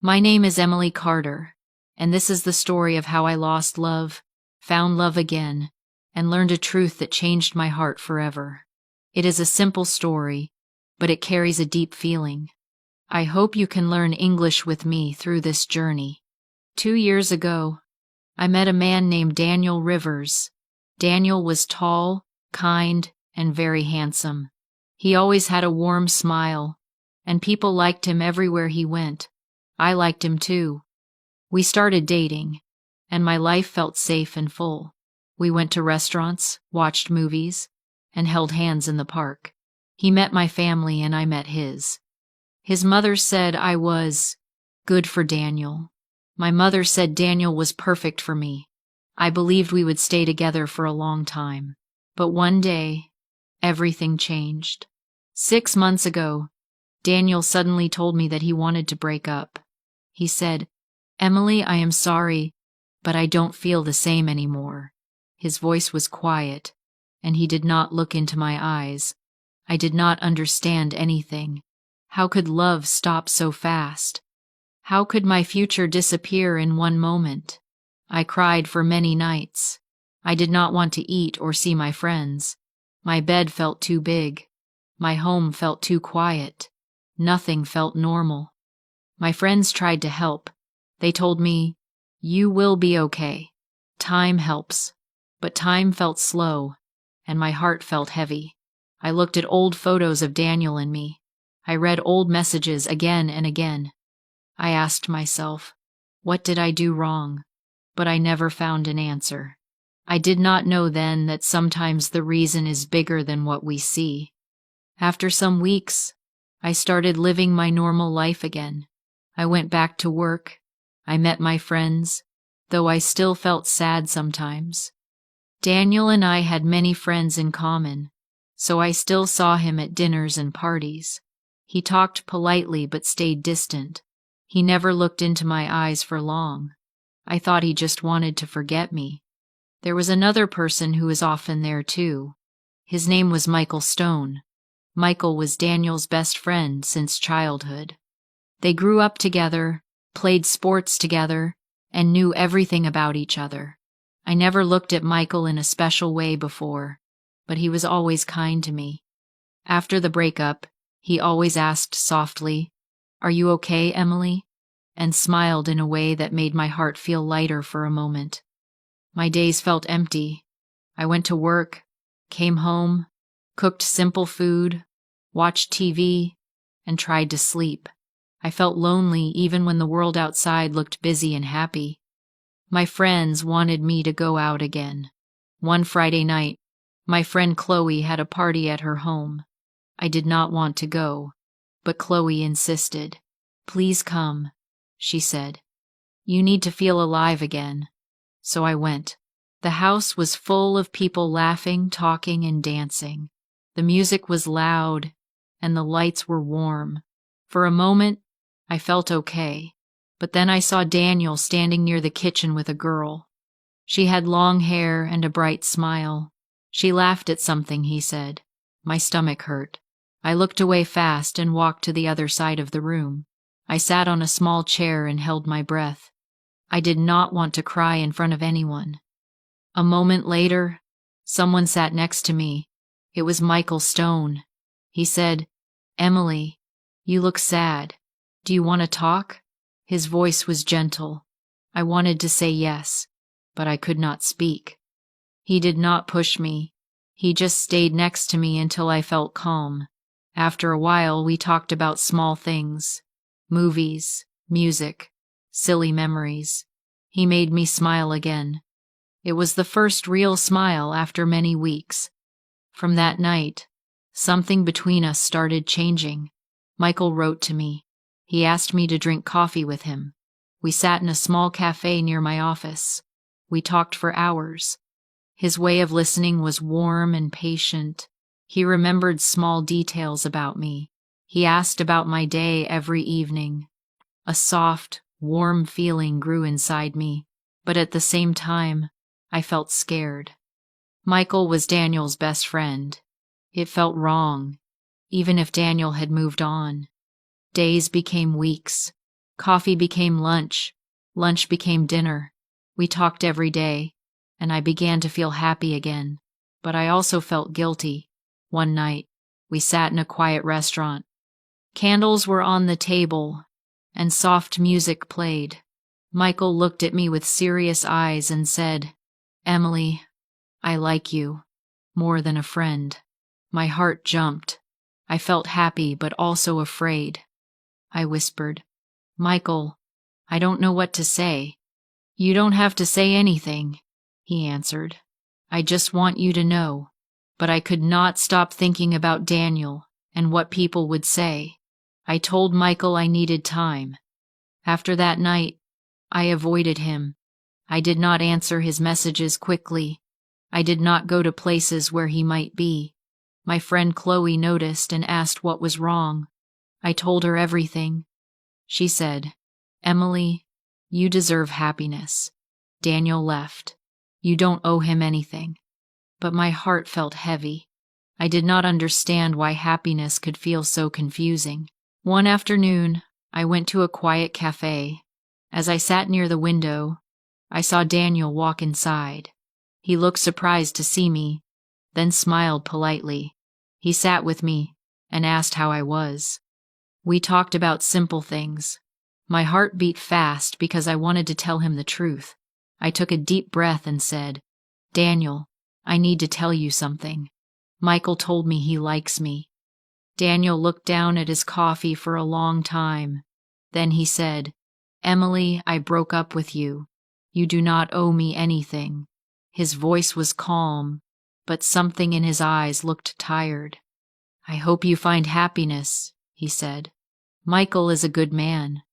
My name is Emily Carter, and this is the story of how I lost love, found love again, and learned a truth that changed my heart forever. It is a simple story, but it carries a deep feeling. I hope you can learn English with me through this journey. 2 years ago, I met a man named Daniel Rivers. Daniel was tall, kind, and very handsome. He always had a warm smile, and people liked him everywhere he went. I liked him too. We started dating, and my life felt safe and full. We went to restaurants, watched movies, and held hands in the park. He met my family and I met his. His mother said I was good for Daniel. My mother said Daniel was perfect for me. I believed we would stay together for a long time. But one day, everything changed. 6 months ago, Daniel suddenly told me that he wanted to break up. He said, "Emily, I am sorry, but I don't feel the same anymore." His voice was quiet, and he did not look into my eyes. I did not understand anything. How could love stop so fast? How could my future disappear in one moment? I cried for many nights. I did not want to eat or see my friends. My bed felt too big. My home felt too quiet. Nothing felt normal. My friends tried to help. They told me, "You will be okay. Time helps." But time felt slow, and my heart felt heavy. I looked at old photos of Daniel and me. I read old messages again and again. I asked myself, what did I do wrong? But I never found an answer. I did not know then that sometimes the reason is bigger than what we see. After some weeks, I started living my normal life again. I went back to work. I met my friends, though I still felt sad sometimes. Daniel and I had many friends in common, so I still saw him at dinners and parties. He talked politely but stayed distant. He never looked into my eyes for long. I thought he just wanted to forget me. There was another person who was often there too. His name was Michael Stone. Michael was Daniel's best friend since childhood. They grew up together, played sports together, and knew everything about each other. I never looked at Michael in a special way before, but he was always kind to me. After the breakup, he always asked softly, "Are you okay, Emily?" and smiled in a way that made my heart feel lighter for a moment. My days felt empty. I went to work, came home, cooked simple food, watched TV, and tried to sleep. I felt lonely even when the world outside looked busy and happy. My friends wanted me to go out again. One Friday night, my friend Chloe had a party at her home. I did not want to go, but Chloe insisted. "Please come," she said. "You need to feel alive again." So I went. The house was full of people laughing, talking, and dancing. The music was loud, and the lights were warm. For a moment, I felt okay, but then I saw Daniel standing near the kitchen with a girl. She had long hair and a bright smile. She laughed at something he said. My stomach hurt. I looked away fast and walked to the other side of the room. I sat on a small chair and held my breath. I did not want to cry in front of anyone. A moment later, someone sat next to me. It was Michael Stone. He said, "Emily, you look sad. Do you want to talk?" His voice was gentle. I wanted to say yes, but I could not speak. He did not push me. He just stayed next to me until I felt calm. After a while, we talked about small things, movies, music, silly memories. He made me smile again. It was the first real smile after many weeks. From that night, something between us started changing. Michael wrote to me. He asked me to drink coffee with him. We sat in a small cafe near my office. We talked for hours. His way of listening was warm and patient. He remembered small details about me. He asked about my day every evening. A soft, warm feeling grew inside me, but at the same time, I felt scared. Michael was Daniel's best friend. It felt wrong, even if Daniel had moved on. Days became weeks. Coffee became lunch. Lunch became dinner. We talked every day, and I began to feel happy again. But I also felt guilty. One night, we sat in a quiet restaurant. Candles were on the table, and soft music played. Michael looked at me with serious eyes and said, "Emily, I like you, more than a friend." My heart jumped. I felt happy but also afraid. I whispered, "Michael, I don't know what to say." "You don't have to say anything," he answered. "I just want you to know." But I could not stop thinking about Daniel and what people would say. I told Michael I needed time. After that night, I avoided him. I did not answer his messages quickly. I did not go to places where he might be. My friend Chloe noticed and asked what was wrong. I told her everything. She said, "Emily, you deserve happiness. Daniel left. You don't owe him anything." But my heart felt heavy. I did not understand why happiness could feel so confusing. One afternoon, I went to a quiet cafe. As I sat near the window, I saw Daniel walk inside. He looked surprised to see me, then smiled politely. He sat with me and asked how I was. We talked about simple things. My heart beat fast because I wanted to tell him the truth. I took a deep breath and said, "Daniel, I need to tell you something. Michael told me he likes me." Daniel looked down at his coffee for a long time. Then he said, "Emily, I broke up with you. You do not owe me anything." His voice was calm, but something in his eyes looked tired. "I hope you find happiness," he said. "Michael is a good man."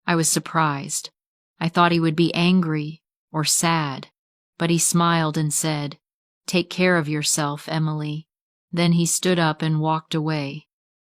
I was surprised. I thought he would be angry or sad, but he smiled and said, "Take care of yourself, Emily." Then he stood up and walked away.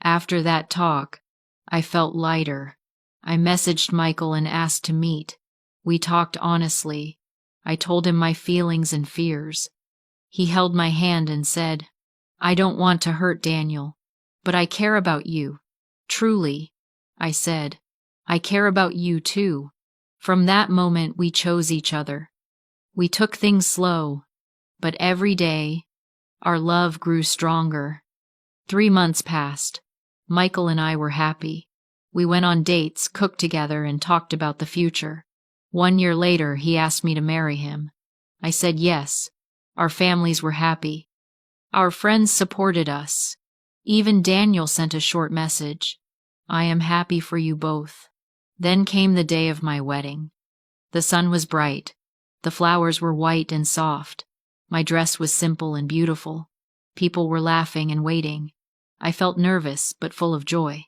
After that talk, I felt lighter. I messaged Michael and asked to meet. We talked honestly. I told him my feelings and fears. He held my hand and said, "I don't want to hurt Daniel, but I care about you. Truly." I said, "I care about you too." From that moment, we chose each other. We took things slow, but every day, our love grew stronger. 3 months passed. Michael and I were happy. We went on dates, cooked together, and talked about the future. 1 year later, he asked me to marry him. I said yes. Our families were happy. Our friends supported us. Even Daniel sent a short message. "I am happy for you both." Then came the day of my wedding. The sun was bright. The flowers were white and soft. My dress was simple and beautiful. People were laughing and waiting. I felt nervous, but full of joy.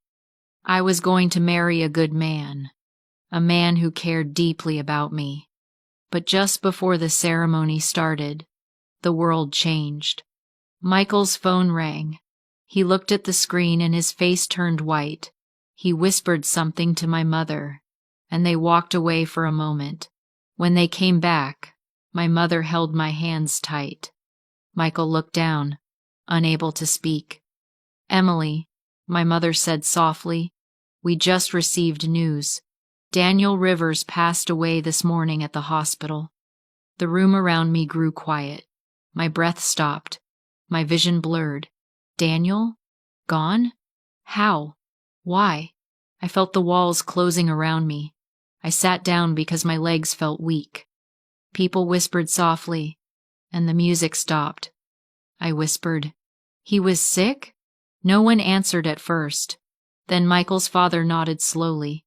I was going to marry a good man, a man who cared deeply about me. But just before the ceremony started, the world changed. Michael's phone rang. He looked at the screen and his face turned white. He whispered something to my mother, and they walked away for a moment. When they came back, my mother held my hands tight. Michael looked down, unable to speak. "Emily," my mother said softly, "we just received news. Daniel Rivers passed away this morning at the hospital." The room around me grew quiet. My breath stopped. My vision blurred. Daniel? Gone? How? Why? I felt the walls closing around me. I sat down because my legs felt weak. People whispered softly, and the music stopped. I whispered, "He was sick?" No one answered at first. Then Michael's father nodded slowly.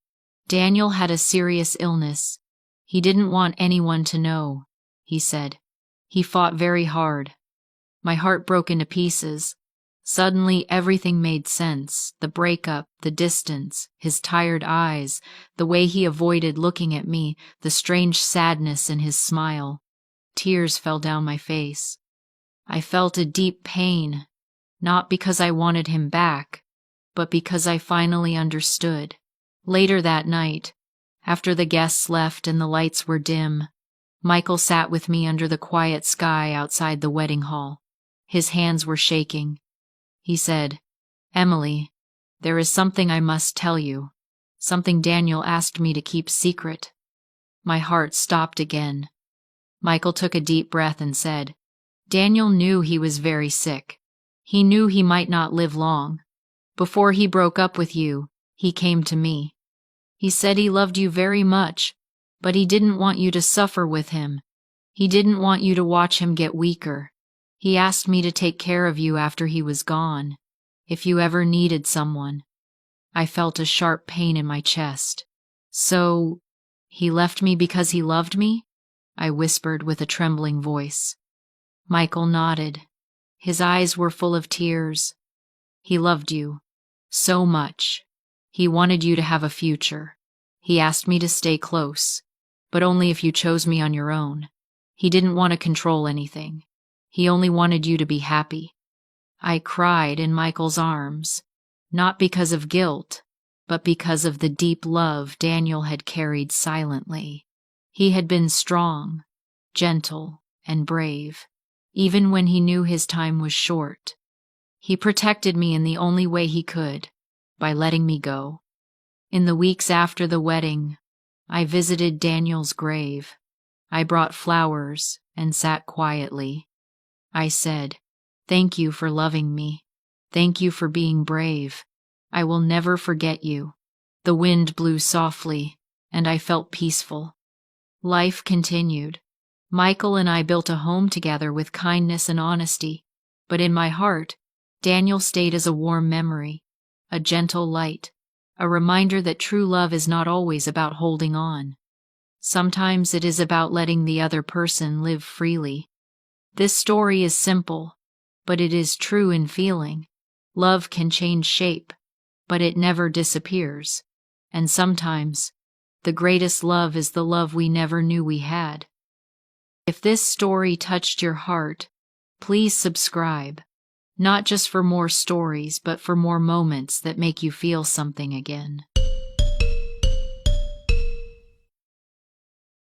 "Daniel had a serious illness. He didn't want anyone to know," he said. "He fought very hard." My heart broke into pieces. Suddenly everything made sense. The breakup, the distance, his tired eyes, the way he avoided looking at me, the strange sadness in his smile. Tears fell down my face. I felt a deep pain, not because I wanted him back, but because I finally understood. Later that night, after the guests left and the lights were dim, Michael sat with me under the quiet sky outside the wedding hall. His hands were shaking. He said, "Emily, there is something I must tell you. something Daniel asked me to keep secret. My heart stopped again. Michael took a deep breath and said, Daniel knew he was very sick. He knew he might not live long. Before he broke up with you, he came to me. He said he loved you very much, but he didn't want you to suffer with him. He didn't want you to watch him get weaker. He asked me to take care of you after he was gone, if you ever needed someone. I felt a sharp pain in my chest. So, he left me because he loved me? I whispered with a trembling voice. Michael nodded. His eyes were full of tears. He loved you so much. He wanted you to have a future. He asked me to stay close, but only if you chose me on your own. He didn't want to control anything. He only wanted you to be happy. I cried in Michael's arms, not because of guilt, but because of the deep love Daniel had carried silently. He had been strong, gentle, and brave, even when he knew his time was short. He protected me in the only way he could, by letting me go. In the weeks after the wedding, I visited Daniel's grave. I brought flowers and sat quietly. I said, "Thank you for loving me. Thank you for being brave. I will never forget you." The wind blew softly, and I felt peaceful. Life continued. Michael and I built a home together with kindness and honesty, but in my heart, Daniel stayed as a warm memory, a gentle light, a reminder that true love is not always about holding on. Sometimes it is about letting the other person live freely. This story is simple, but it is true in feeling. Love can change shape, but it never disappears. And sometimes, the greatest love is the love we never knew we had. If this story touched your heart, please subscribe, not just for more stories, but for more moments that make you feel something again.